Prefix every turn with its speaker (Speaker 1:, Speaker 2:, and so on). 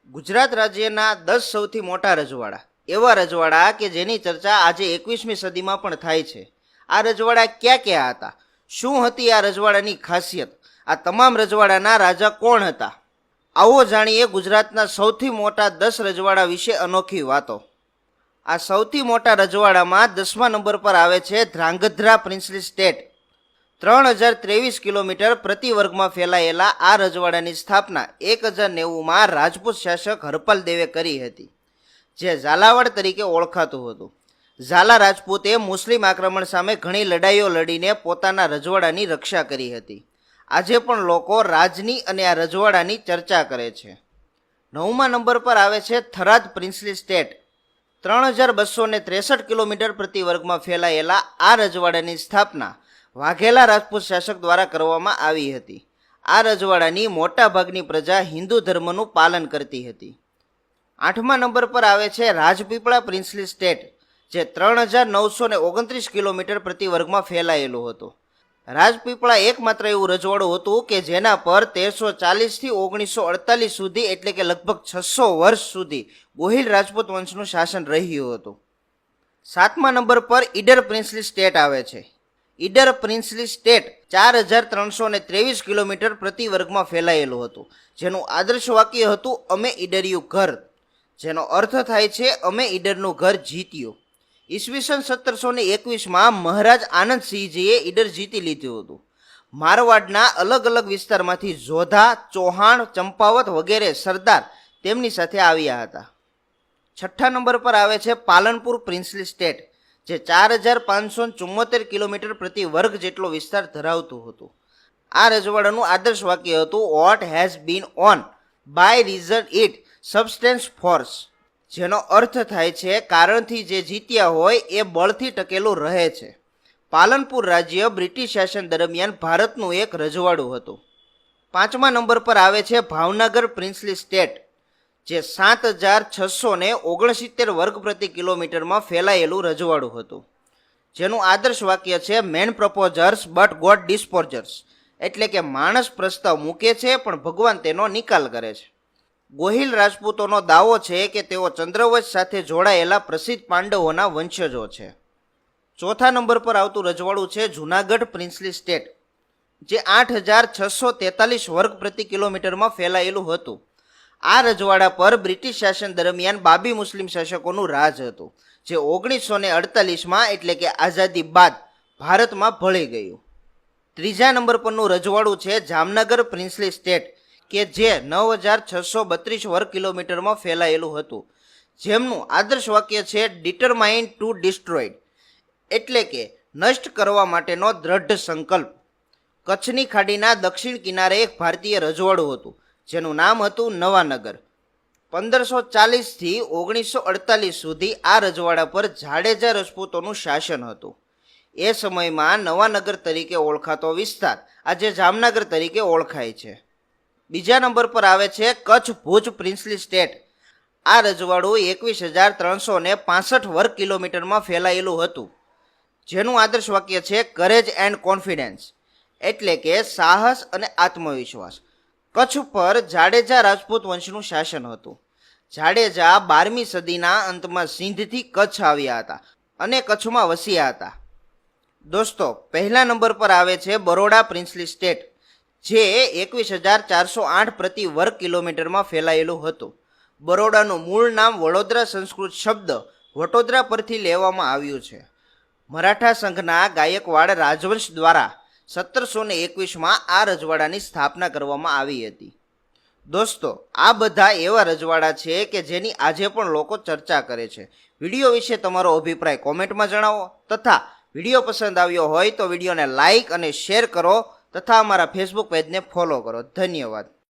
Speaker 1: ગુજરાત રાજ્યના 10 સૌથી મોટા રજવાડા, એવા રજવાડા કે જેની ચર્ચા આજે 21મી સદીમાં પણ થાય છે. આ રજવાડા ક્યાં ક્યાં હતા, શું હતી આ રજવાડાની ખાસિયત, આ તમામ રજવાડાના રાજા કોણ હતા? આવો જાણીએ ગુજરાતના સૌથી મોટા 10 રજવાડા વિશે અનોખી વાતો. આ સૌથી મોટા રજવાડામાં 10મા નંબર પર આવે છે ધ્રાંગધ્રા પ્રિન્સલી સ્ટેટ. 3023 કિલોમીટર પ્રતિ વર્ગમાં ફેલાયેલા આ રજવાડાની સ્થાપના 1090માં રાજપૂત શાસક હરપાલ દેવે કરી હતી, જે ઝાલાવાડ તરીકે ઓળખાતું હતું. ઝાલા રાજપૂતે મુસ્લિમ આક્રમણ સામે ઘણી લડાઈઓ લડીને પોતાના રજવાડાની રક્ષા કરી હતી. આજે પણ લોકો રાજની અને આ રજવાડાની ચર્ચા કરે છે. 9મા નંબર પર આવે છે થરાદ પ્રિન્સલી સ્ટેટ. 3263 કિલોમીટર પ્રતિ વર્ગમાં ફેલાયેલા આ રજવાડાની સ્થાપના વાઘેલા રાજપૂત શાસક દ્વારા કરવામાં આવી હતી. આ રજવાડાની મોટા ભાગની પ્રજા હિન્દુ ધર્મનું પાલન કરતી હતી. 8મા નંબર પર આવે છે રાજપીપળા પ્રિન્સલી સ્ટેટ, જે 3929 કિલોમીટર પ્રતિ વર્ગમાં ફેલાયેલું હતું. રાજપીપળા એકમાત્ર એવું રજવાડું હતું કે જેના પર 1340 થી 1948 સુધી એટલે કે લગભગ 600 વર્ષ સુધી ગોહિલ રાજપૂત વંશનું શાસન રહ્યું હતું. 7મા નંબર પર ઈડર પ્રિન્સલી સ્ટેટ આવે છે. ઈડર પ્રિન્સલી સ્ટેટ 4323 કિલોમીટર પ્રતિ વર્ગમાં ફેલાયેલું હતું, જેનું આદર્શ વાક્ય હતું અમે ઈડર્યું ઘર, જેનો અર્થ થાય છે અમે ઈડરનું ઘર જીત્યું. ઈસવીસન 1721માં મહારાજ આનંદસિંહજીએ ઈડર જીતી લીધું હતું. મારવાડના અલગ અલગ વિસ્તારમાંથી જોધા, ચૌહાણ, ચંપાવત વગેરે સરદાર તેમની સાથે આવ્યા હતા. 6ઠ્ઠા નંબર પર આવે છે પાલનપુર પ્રિન્સલી સ્ટેટ, જે 4574 કિલોમીટર પ્રતિ વર્ગ જેટલો વિસ્તાર ધરાવતું હતું. આ રજવાડાનું આદર્શ વાક્ય હતું what has been won by reason it substance force, જેનો અર્થ થાય છે કારણથી જે જીત્યા હોય એ બળથી ટકેલું રહે છે. પાલનપુર રાજ્ય બ્રિટિશ શાસન દરમિયાન ભારતનું એક રજવાડું હતું. 5મા નંબર પર આવે છે ભાવનગર પ્રિન્સલી સ્ટેટ, જે 7669 વર્ગ પ્રતિ કિલોમીટરમાં ફેલાયેલું રજવાડું હતું, જેનું આદર્શ વાક્ય છે મેન પ્રપોઝર્સ બટ ગોડ ડિસ્પોઝર્સ, એટલે કે માણસ પ્રસ્તાવ મૂકે છે પણ ભગવાન તેનો નિકાલ કરે છે. ગોહિલ રાજપૂતોનો દાવો છે કે તેઓ ચંદ્રવંશ સાથે જોડાયેલા પ્રસિદ્ધ પાંડવોના વંશજો છે. 4થા નંબર પર આવતું રજવાડું છે જૂનાગઢ પ્રિન્સલી સ્ટેટ, જે 8643 વર્ગ પ્રતિ કિલોમીટરમાં ફેલાયેલું હતું. આ રજવાડા પર બ્રિટિશ શાસન દરમિયાન બાબી મુસ્લિમ શાસકોનું રાજ હતું, જે 1948માં એટલે કે આઝાદી બાદ ભારતમાં ભળી ગયું. 3જા નંબર પરનું રજવાડું છે જામનગર પ્રિન્સલી સ્ટેટ, કે જે 9632 વર્ગ કિલોમીટરમાં ફેલાયેલું હતું, જેમનું આદર્શ વાક્ય છે ડિટરમાઇન્ડ ટુ ડિસ્ટ્રોઇડ, એટલે કે નષ્ટ કરવા માટેનો દ્રઢ સંકલ્પ. કચ્છની ખાડીના દક્ષિણ કિનારે એક ભારતીય રજવાડું હતું, જેનું નામ હતું નવાનગર. 1540 થી 1948 સુધી આ રજવાડા પર જાડેજા રજપૂતોનું શાસન હતું. એ સમયમાં નવાનગર તરીકે ઓળખાતો વિસ્તાર આજે જામનગર તરીકે ઓળખાય છે. બીજા નંબર પર આવે છે કચ્છ ભુજ પ્રિન્સલી સ્ટેટ. આ રજવાડું 21365 વર્ગ કિલોમીટરમાં ફેલાયેલું હતું, જેનું આદર્શ વાક્ય છે કરેજ એન્ડ કોન્ફિડન્સ, એટલે કે સાહસ અને આત્મવિશ્વાસ. કચ્છ પર જાડેજા રાજપૂત વંશનું શાસન હતું. જાડેજા 12મી સદીના અંતમાં સિંધથી કચ્છ આવ્યા હતા અને કચ્છમાં વસ્યા હતા. દોસ્તો, પહેલા નંબર પર આવે છે બરોડા પ્રિન્સલી સ્ટેટ, જે 21408 પ્રતિ વર્ગ કિલોમીટરમાં ફેલાયેલું હતું. બરોડાનું મૂળ નામ વડોદરા સંસ્કૃત શબ્દ વટોદરા પરથી લેવામાં આવ્યું છે. મરાઠા સંઘના ગાયકવાડ રાજવંશ દ્વારા 1721માં આ રજવાડાની સ્થાપના કરવામાં આવી હતી. દોસ્તો, આ બધા એવા રજવાડા છે કે જેની આજે પણ લોકો ચર્ચા કરે છે. વિડીયો વિશે તમારો અભિપ્રાય કોમેન્ટમાં જણાવો, તથા વિડીયો પસંદ આવ્યો હોય તો વિડીયોને લાઇક અને શેર કરો, તથા અમારા ફેસબુક પેજને ફોલો કરો. ધન્યવાદ.